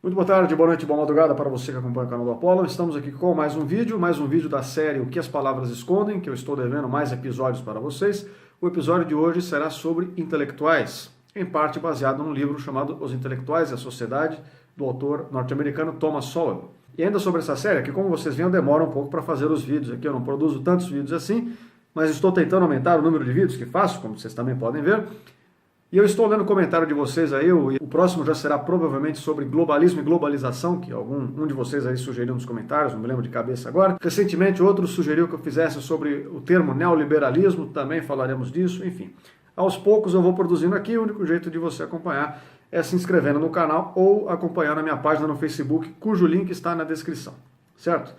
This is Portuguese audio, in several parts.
Muito boa tarde, boa noite, boa madrugada para você que acompanha o canal do Apollo. Estamos aqui com mais um vídeo da série O que as Palavras Escondem, que eu estou devendo mais episódios para vocês. O episódio de hoje será sobre intelectuais, em parte baseado num livro chamado Os Intelectuais e a Sociedade, do autor norte-americano Thomas Sowell. E ainda sobre essa série, que como vocês veem, eu demoro um pouco para fazer os vídeos aqui, eu não produzo tantos vídeos assim, mas estou tentando aumentar o número de vídeos que faço, como vocês também podem ver. E eu estou lendo o comentário de vocês aí, o próximo já será provavelmente sobre globalismo e globalização, que um de vocês aí sugeriu nos comentários, não me lembro de cabeça agora. Recentemente outro sugeriu que eu fizesse sobre o termo neoliberalismo, também falaremos disso, enfim. Aos poucos eu vou produzindo aqui, o único jeito de você acompanhar é se inscrevendo no canal ou acompanhar na minha página no Facebook, cujo link está na descrição, certo?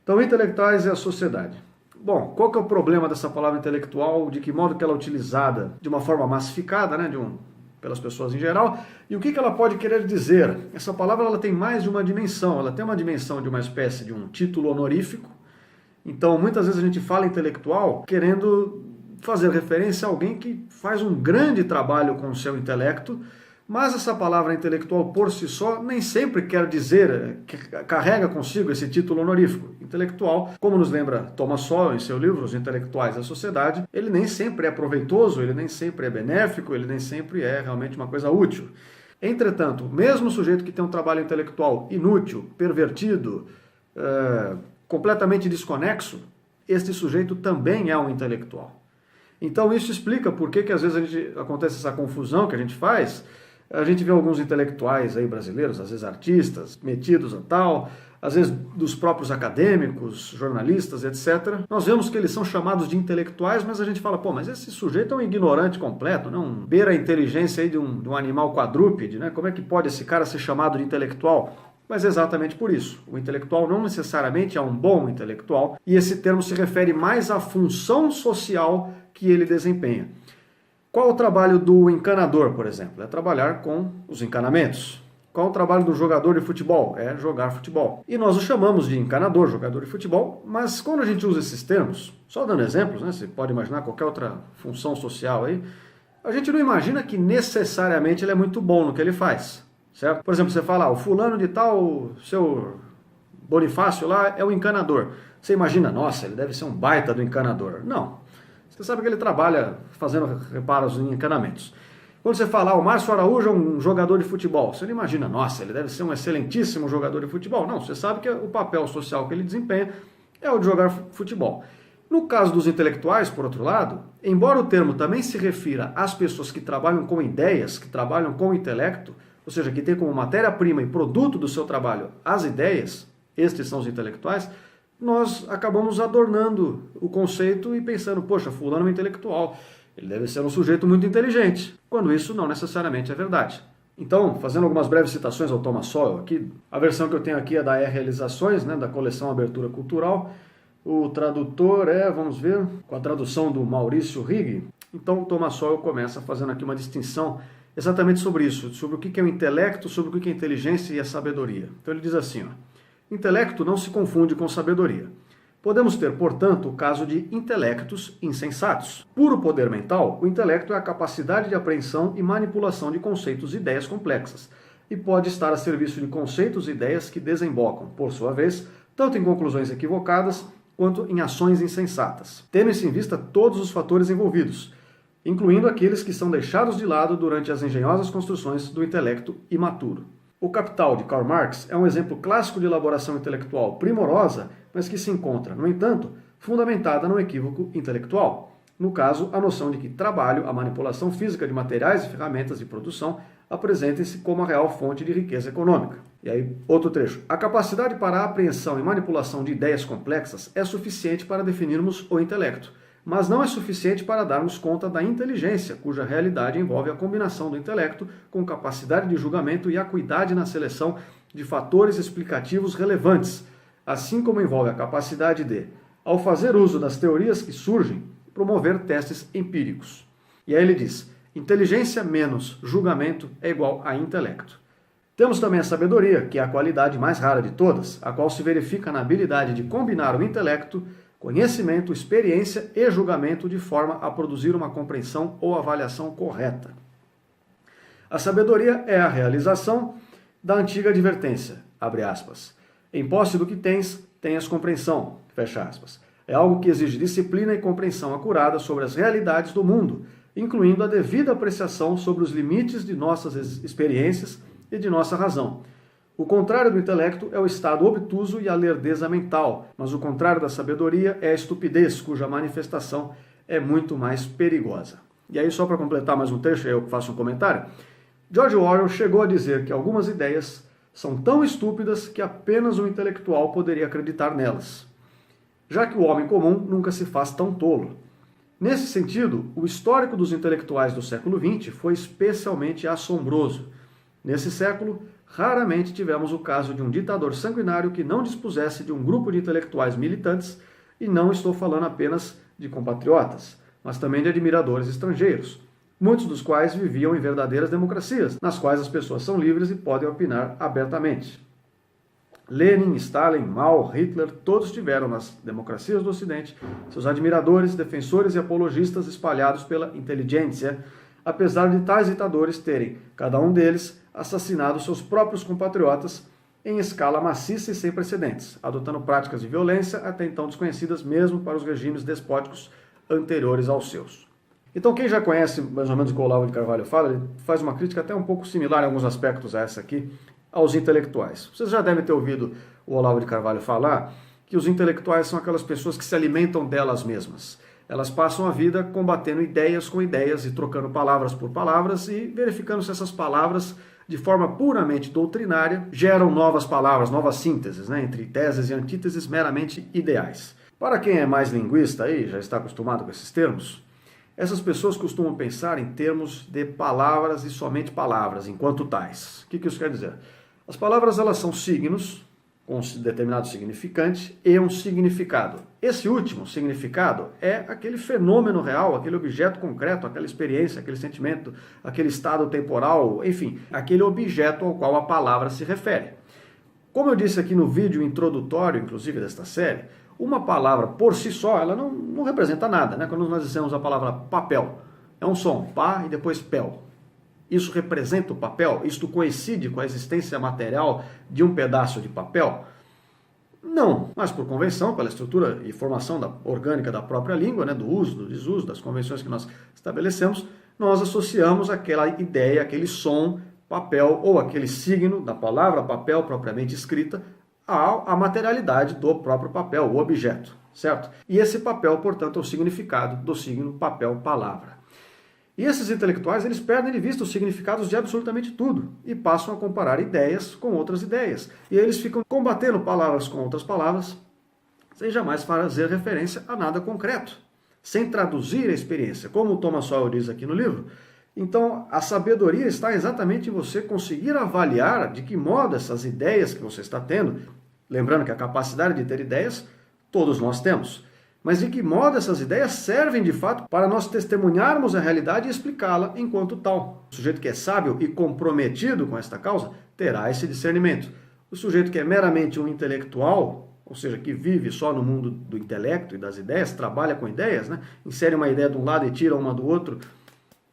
Então, intelectuais e a sociedade. Bom, qual que é o problema dessa palavra intelectual, de que modo que ela é utilizada de uma forma massificada, né, pelas pessoas em geral, e o que ela pode querer dizer? Essa palavra ela tem mais de uma dimensão, ela tem uma dimensão de uma espécie de um título honorífico, então muitas vezes a gente fala intelectual querendo fazer referência a alguém que faz um grande trabalho com o seu intelecto, mas essa palavra intelectual por si só nem sempre quer dizer, que carrega consigo esse título honorífico. Intelectual, como nos lembra Thomas Sowell em seu livro Os Intelectuais da Sociedade, ele nem sempre é proveitoso, ele nem sempre é benéfico, ele nem sempre é realmente uma coisa útil. Entretanto, mesmo o sujeito que tem um trabalho intelectual inútil, pervertido, completamente desconexo, este sujeito também é um intelectual. Então isso explica por que às vezes acontece essa confusão que a gente faz. A gente vê alguns intelectuais aí brasileiros, às vezes artistas, metidos a tal, às vezes dos próprios acadêmicos, jornalistas, etc. Nós vemos que eles são chamados de intelectuais, mas a gente fala, pô, mas esse sujeito é um ignorante completo, né? Beira a inteligência aí de um animal quadrúpede, né? Como é que pode esse cara ser chamado de intelectual? Mas é exatamente por isso. O intelectual não necessariamente é um bom intelectual, e esse termo se refere mais à função social que ele desempenha. Qual o trabalho do encanador, por exemplo? É trabalhar com os encanamentos. Qual o trabalho do jogador de futebol? É jogar futebol. E nós o chamamos de encanador, jogador de futebol, mas quando a gente usa esses termos, só dando exemplos, né? Você pode imaginar qualquer outra função social aí, a gente não imagina que necessariamente ele é muito bom no que ele faz, certo? Por exemplo, você fala, o fulano de tal, seu Bonifácio lá é o encanador. Você imagina, nossa, ele deve ser um baita do encanador. Não. Você sabe que ele trabalha fazendo reparos em encanamentos. Quando você fala, o Márcio Araújo é um jogador de futebol, você não imagina, nossa, ele deve ser um excelentíssimo jogador de futebol. Não, você sabe que o papel social que ele desempenha é o de jogar futebol. No caso dos intelectuais, por outro lado, embora o termo também se refira às pessoas que trabalham com ideias, que trabalham com o intelecto, ou seja, que tem como matéria-prima e produto do seu trabalho as ideias, estes são os intelectuais, nós acabamos adornando o conceito e pensando, poxa, fulano é um intelectual, ele deve ser um sujeito muito inteligente, quando isso não necessariamente é verdade. Então, fazendo algumas breves citações ao Thomas Sowell, aqui, a versão que eu tenho aqui é da Realizações, né, da coleção Abertura Cultural, o tradutor vamos ver, com a tradução do Maurício Rigg. Então o Thomas Sowell começa fazendo aqui uma distinção exatamente sobre isso, sobre o que é o intelecto, sobre o que é a inteligência e a sabedoria. Então ele diz assim, intelecto não se confunde com sabedoria. Podemos ter, portanto, o caso de intelectos insensatos. Puro poder mental, o intelecto é a capacidade de apreensão e manipulação de conceitos e ideias complexas, e pode estar a serviço de conceitos e ideias que desembocam, por sua vez, tanto em conclusões equivocadas quanto em ações insensatas. Tendo-se em vista todos os fatores envolvidos, incluindo aqueles que são deixados de lado durante as engenhosas construções do intelecto imaturo. O Capital, de Karl Marx, é um exemplo clássico de elaboração intelectual primorosa, mas que se encontra, no entanto, fundamentada no equívoco intelectual. No caso, a noção de que trabalho, a manipulação física de materiais e ferramentas de produção apresentem-se como a real fonte de riqueza econômica. E aí, outro trecho. A capacidade para a apreensão e manipulação de ideias complexas é suficiente para definirmos o intelecto, mas não é suficiente para darmos conta da inteligência, cuja realidade envolve a combinação do intelecto com capacidade de julgamento e acuidade na seleção de fatores explicativos relevantes, assim como envolve a capacidade de, ao fazer uso das teorias que surgem, promover testes empíricos. E aí ele diz, inteligência menos julgamento é igual a intelecto. Temos também a sabedoria, que é a qualidade mais rara de todas, a qual se verifica na habilidade de combinar o intelecto, conhecimento, experiência e julgamento de forma a produzir uma compreensão ou avaliação correta. A sabedoria é a realização da antiga advertência, abre aspas, em posse do que tens, tenhas compreensão, fecha aspas. É algo que exige disciplina e compreensão acurada sobre as realidades do mundo, incluindo a devida apreciação sobre os limites de nossas experiências e de nossa razão. O contrário do intelecto é o estado obtuso e a lerdeza mental, mas o contrário da sabedoria é a estupidez, cuja manifestação é muito mais perigosa. E aí, só para completar mais um trecho, eu faço um comentário. George Orwell chegou a dizer que algumas ideias são tão estúpidas que apenas um intelectual poderia acreditar nelas, já que o homem comum nunca se faz tão tolo. Nesse sentido, o histórico dos intelectuais do século XX foi especialmente assombroso. Nesse século, raramente tivemos o caso de um ditador sanguinário que não dispusesse de um grupo de intelectuais militantes, e não estou falando apenas de compatriotas, mas também de admiradores estrangeiros, muitos dos quais viviam em verdadeiras democracias, nas quais as pessoas são livres e podem opinar abertamente. Lenin, Stalin, Mao, Hitler, todos tiveram nas democracias do Ocidente seus admiradores, defensores e apologistas espalhados pela inteligência, apesar de tais ditadores terem, cada um deles, assassinado seus próprios compatriotas em escala maciça e sem precedentes, adotando práticas de violência até então desconhecidas mesmo para os regimes despóticos anteriores aos seus. Então, quem já conhece mais ou menos o que o Olavo de Carvalho fala, ele faz uma crítica até um pouco similar em alguns aspectos a essa aqui, aos intelectuais. Vocês já devem ter ouvido o Olavo de Carvalho falar que os intelectuais são aquelas pessoas que se alimentam delas mesmas. Elas passam a vida combatendo ideias com ideias e trocando palavras por palavras e verificando se essas palavras, de forma puramente doutrinária, geram novas palavras, novas sínteses, entre teses e antíteses meramente ideais. Para quem é mais linguista aí, já está acostumado com esses termos, essas pessoas costumam pensar em termos de palavras e somente palavras, enquanto tais. O que isso quer dizer? As palavras, elas são signos com um determinado significante e um significado. Esse último significado é aquele fenômeno real, aquele objeto concreto, aquela experiência, aquele sentimento, aquele estado temporal, enfim, aquele objeto ao qual a palavra se refere. Como eu disse aqui no vídeo introdutório, inclusive, desta série, uma palavra por si só, ela não representa nada, Quando nós dizemos a palavra papel, é um som, pá e depois pel. Isso representa o papel? Isto coincide com a existência material de um pedaço de papel? Não, mas por convenção, pela estrutura e formação orgânica da própria língua, do uso, do desuso, das convenções que nós estabelecemos, nós associamos aquela ideia, aquele som, papel, ou aquele signo da palavra papel propriamente escrita, à materialidade do próprio papel, o objeto, certo? E esse papel, portanto, é o significado do signo papel-palavra. E esses intelectuais, eles perdem de vista os significados de absolutamente tudo e passam a comparar ideias com outras ideias. E aí eles ficam combatendo palavras com outras palavras, sem jamais fazer referência a nada concreto, sem traduzir a experiência, como o Thomas Sowell diz aqui no livro. Então, a sabedoria está exatamente em você conseguir avaliar de que modo essas ideias que você está tendo, lembrando que a capacidade de ter ideias, todos nós temos, mas de que modo essas ideias servem de fato para nós testemunharmos a realidade e explicá-la enquanto tal. O sujeito que é sábio e comprometido com esta causa terá esse discernimento. O sujeito que é meramente um intelectual, ou seja, que vive só no mundo do intelecto e das ideias, trabalha com ideias, insere uma ideia de um lado e tira uma do outro,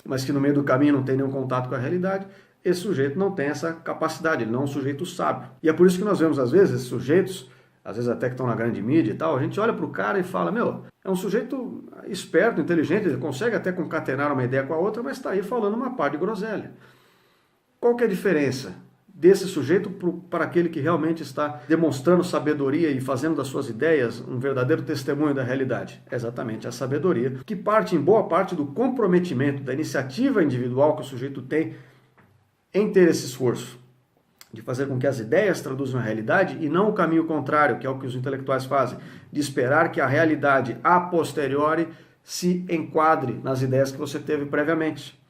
mas que no meio do caminho não tem nenhum contato com a realidade, esse sujeito não tem essa capacidade, ele não é um sujeito sábio. E é por isso que nós vemos, às vezes, esses sujeitos, às vezes até que estão na grande mídia e tal, a gente olha para o cara e fala, é um sujeito esperto, inteligente, ele consegue até concatenar uma ideia com a outra, mas está aí falando uma par de groselha. Qual que é a diferença desse sujeito para aquele que realmente está demonstrando sabedoria e fazendo das suas ideias um verdadeiro testemunho da realidade? É exatamente a sabedoria, que parte em boa parte do comprometimento, da iniciativa individual que o sujeito tem em ter esse esforço de fazer com que as ideias traduzam a realidade e não o caminho contrário, que é o que os intelectuais fazem, de esperar que a realidade a posteriori se enquadre nas ideias que você teve previamente.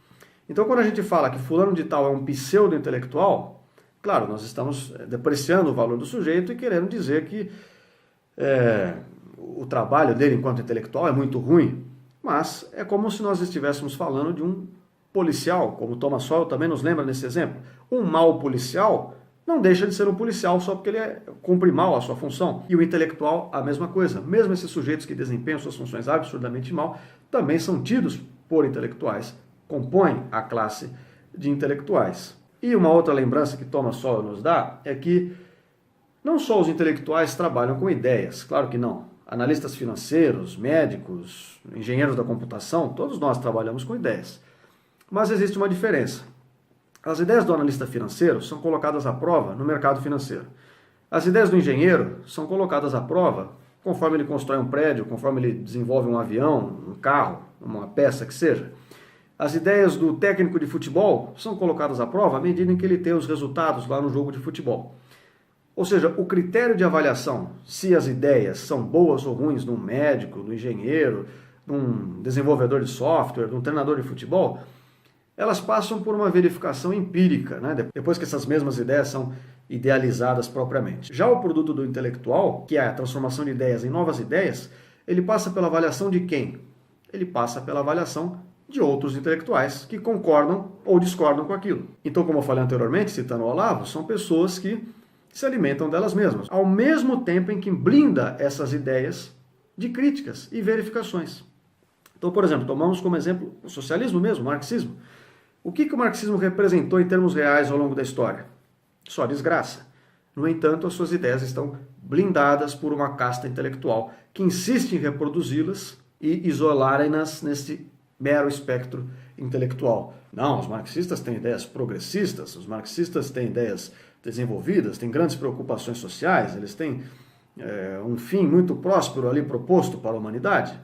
Então, quando a gente fala que fulano de tal é um pseudo-intelectual, claro, nós estamos depreciando o valor do sujeito e querendo dizer que o trabalho dele enquanto intelectual é muito ruim, mas é como se nós estivéssemos falando de um policial, como Thomas Sowell também nos lembra nesse exemplo. Um mau policial não deixa de ser um policial só porque ele cumpre mal a sua função. E o intelectual, a mesma coisa. Mesmo esses sujeitos que desempenham suas funções absurdamente mal, também são tidos por intelectuais, compõem a classe de intelectuais. E uma outra lembrança que Thomas Sowell nos dá é que não só os intelectuais trabalham com ideias, claro que não. Analistas financeiros, médicos, engenheiros da computação, todos nós trabalhamos com ideias. Mas existe uma diferença. As ideias do analista financeiro são colocadas à prova no mercado financeiro. As ideias do engenheiro são colocadas à prova conforme ele constrói um prédio, conforme ele desenvolve um avião, um carro, uma peça que seja. As ideias do técnico de futebol são colocadas à prova à medida em que ele tem os resultados lá no jogo de futebol. Ou seja, o critério de avaliação, se as ideias são boas ou ruins num médico, num engenheiro, num desenvolvedor de software, num treinador de futebol, elas passam por uma verificação empírica, né? Depois que essas mesmas ideias são idealizadas propriamente. Já o produto do intelectual, que é a transformação de ideias em novas ideias, ele passa pela avaliação de quem? Ele passa pela avaliação de outros intelectuais que concordam ou discordam com aquilo. Então, como eu falei anteriormente, citando o Olavo, são pessoas que se alimentam delas mesmas, ao mesmo tempo em que blinda essas ideias de críticas e verificações. Então, por exemplo, tomamos como exemplo o socialismo mesmo, o marxismo. O que o marxismo representou em termos reais ao longo da história? Só desgraça. No entanto, as suas ideias estão blindadas por uma casta intelectual que insiste em reproduzi-las e isolarem-nas nesse mero espectro intelectual. Não, os marxistas têm ideias progressistas, os marxistas têm ideias desenvolvidas, têm grandes preocupações sociais, eles têm um fim muito próspero ali proposto para a humanidade.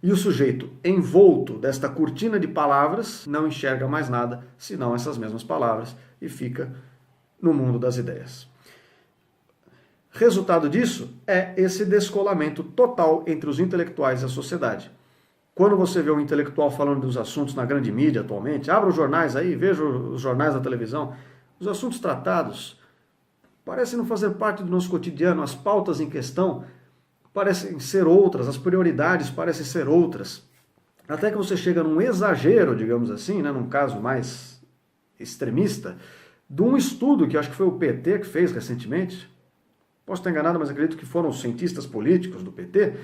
E o sujeito envolto desta cortina de palavras não enxerga mais nada senão essas mesmas palavras e fica no mundo das ideias. Resultado disso é esse descolamento total entre os intelectuais e a sociedade. Quando você vê um intelectual falando dos assuntos na grande mídia atualmente, abra os jornais aí, veja os jornais da televisão, os assuntos tratados parecem não fazer parte do nosso cotidiano, as pautas em questão parecem ser outras, as prioridades parecem ser outras. Até que você chega num exagero, digamos assim, né, num caso mais extremista, de um estudo que acho que foi o PT que fez recentemente, posso estar enganado, mas acredito que foram os cientistas políticos do PT,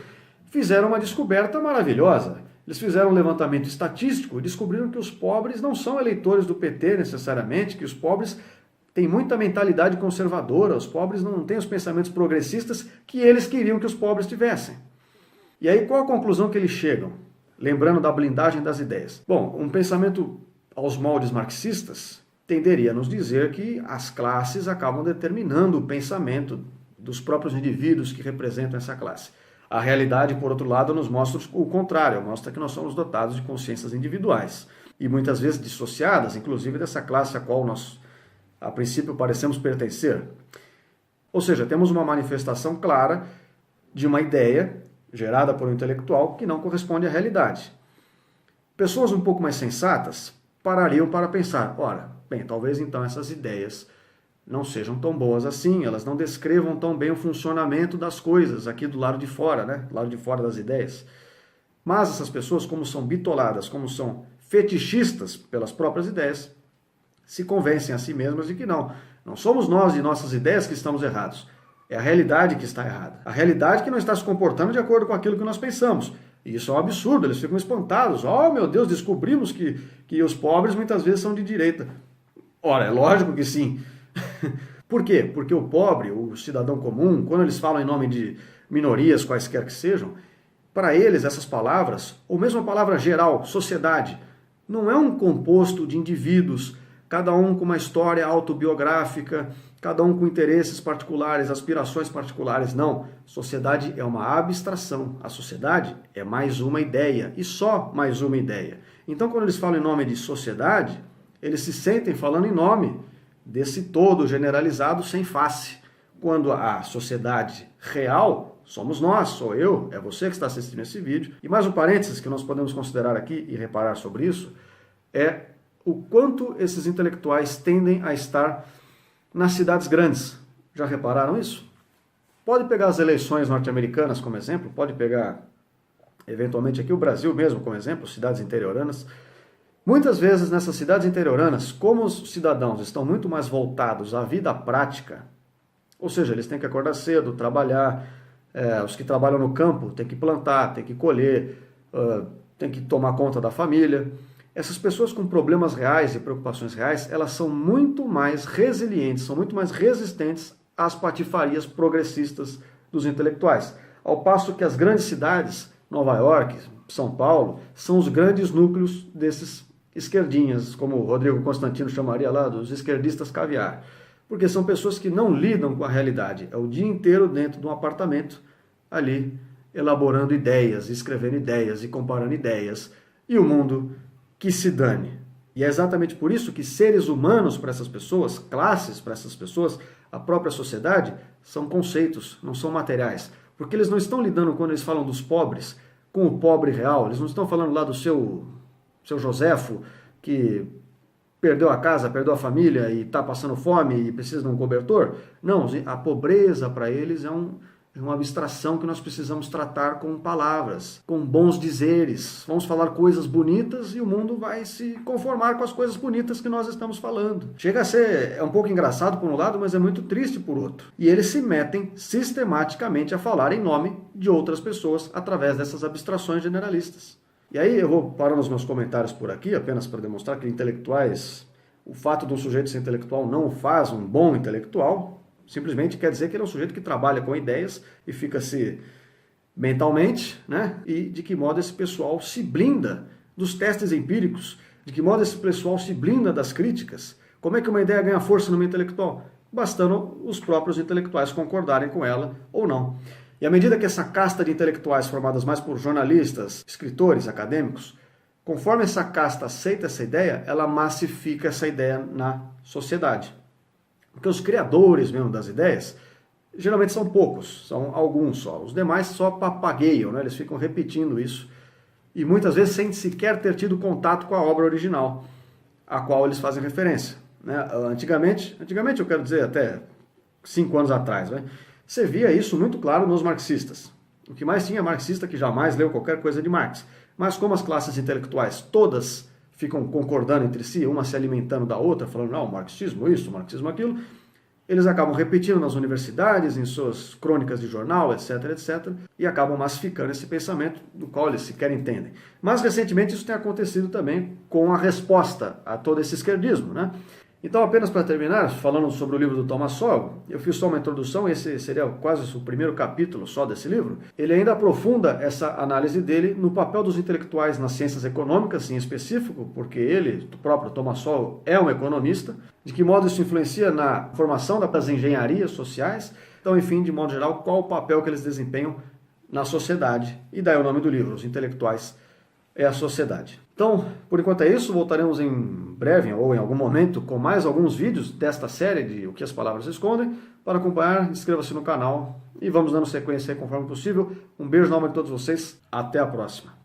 fizeram uma descoberta maravilhosa. Eles fizeram um levantamento estatístico e descobriram que os pobres não são eleitores do PT necessariamente, que os pobres têm muita mentalidade conservadora, os pobres não têm os pensamentos progressistas que eles queriam que os pobres tivessem. E aí qual a conclusão que eles chegam? Lembrando da blindagem das ideias. Bom, um pensamento aos moldes marxistas tenderia a nos dizer que as classes acabam determinando o pensamento dos próprios indivíduos que representam essa classe. A realidade, por outro lado, nos mostra o contrário, mostra que nós somos dotados de consciências individuais e muitas vezes dissociadas, inclusive dessa classe a qual nós, a princípio, parecemos pertencer. Ou seja, temos uma manifestação clara de uma ideia gerada por um intelectual que não corresponde à realidade. Pessoas um pouco mais sensatas parariam para pensar, ora, bem, talvez então essas ideias não sejam tão boas assim, elas não descrevam tão bem o funcionamento das coisas aqui do lado de fora, né? Do lado de fora das ideias. Mas essas pessoas, como são bitoladas, como são fetichistas pelas próprias ideias, se convencem a si mesmas de que não somos nós e nossas ideias que estamos errados, é a realidade que está errada. A realidade que não está se comportando de acordo com aquilo que nós pensamos. E isso é um absurdo, eles ficam espantados. Oh, meu Deus, descobrimos que os pobres muitas vezes são de direita. Ora, é lógico que sim. Por quê? Porque o pobre, o cidadão comum, quando eles falam em nome de minorias, quaisquer que sejam, para eles essas palavras, ou mesmo a palavra geral, sociedade, não é um composto de indivíduos, cada um com uma história autobiográfica, cada um com interesses particulares, aspirações particulares. Não, sociedade é uma abstração. A sociedade é mais uma ideia, e só mais uma ideia. Então, quando eles falam em nome de sociedade, eles se sentem falando em nome desse todo generalizado sem face. Quando a sociedade real somos nós, sou eu, é você que está assistindo esse vídeo. E mais um parênteses que nós podemos considerar aqui e reparar sobre isso, é o quanto esses intelectuais tendem a estar nas cidades grandes. Já repararam isso? Pode pegar as eleições norte-americanas como exemplo, pode pegar eventualmente aqui o Brasil mesmo como exemplo, cidades interioranas. Muitas vezes nessas cidades interioranas, como os cidadãos estão muito mais voltados à vida prática, ou seja, eles têm que acordar cedo, trabalhar, os que trabalham no campo têm que plantar, têm que colher, têm que tomar conta da família. Essas pessoas com problemas reais e preocupações reais, elas são muito mais resilientes, são muito mais resistentes às patifarias progressistas dos intelectuais. Ao passo que as grandes cidades, Nova York, São Paulo, são os grandes núcleos desses esquerdinhas, como o Rodrigo Constantino chamaria lá, dos esquerdistas caviar. Porque são pessoas que não lidam com a realidade. É o dia inteiro dentro de um apartamento, ali, elaborando ideias, escrevendo ideias e comparando ideias. E o mundo que se dane. E é exatamente por isso que seres humanos para essas pessoas, classes para essas pessoas, a própria sociedade, são conceitos, não são materiais. Porque eles não estão lidando, quando eles falam dos pobres, com o pobre real. Eles não estão falando lá do seu Joséfo, que perdeu a casa, perdeu a família e está passando fome e precisa de um cobertor. Não, a pobreza para eles é uma abstração que nós precisamos tratar com palavras, com bons dizeres. Vamos falar coisas bonitas e o mundo vai se conformar com as coisas bonitas que nós estamos falando. Chega a ser um pouco engraçado por um lado, mas é muito triste por outro. E eles se metem sistematicamente a falar em nome de outras pessoas através dessas abstrações generalistas. E aí eu vou parar nos meus comentários por aqui, apenas para demonstrar que intelectuais, o fato de um sujeito ser intelectual não o faz um bom intelectual. Simplesmente quer dizer que ele é um sujeito que trabalha com ideias e fica-se mentalmente, né? E de que modo esse pessoal se blinda dos testes empíricos, de que modo esse pessoal se blinda das críticas. Como é que uma ideia ganha força no meio intelectual? Bastando os próprios intelectuais concordarem com ela ou não. E à medida que essa casta de intelectuais formadas mais por jornalistas, escritores, acadêmicos, conforme essa casta aceita essa ideia, ela massifica essa ideia na sociedade. Porque os criadores mesmo das ideias, geralmente são poucos, são alguns só. Os demais só papageiam, né? Eles ficam repetindo isso. E muitas vezes sem sequer ter tido contato com a obra original, a qual eles fazem referência. Né? Antigamente eu quero dizer até 5 anos atrás, né? Você via isso muito claro nos marxistas. O que mais tinha marxista que jamais leu qualquer coisa de Marx. Mas como as classes intelectuais todas ficam concordando entre si, uma se alimentando da outra, falando, não, marxismo isso, marxismo aquilo, eles acabam repetindo nas universidades, em suas crônicas de jornal, etc, etc, e acabam massificando esse pensamento do qual eles sequer entendem. Mas, recentemente, isso tem acontecido também com a resposta a todo esse esquerdismo, né? Então, apenas para terminar, falando sobre o livro do Thomas Sowell, eu fiz só uma introdução, esse seria quase o primeiro capítulo só desse livro. Ele ainda aprofunda essa análise dele no papel dos intelectuais nas ciências econômicas, em específico, porque ele, o próprio Thomas Sowell, é um economista, de que modo isso influencia na formação das engenharias sociais, então, enfim, de modo geral, qual o papel que eles desempenham na sociedade. E daí o nome do livro, Os Intelectuais é a Sociedade. Então, por enquanto é isso, voltaremos em breve ou em algum momento com mais alguns vídeos desta série de O que as Palavras Escondem. Para acompanhar, inscreva-se no canal e vamos dando sequência aí conforme possível. Um beijo no nome de todos vocês, até a próxima.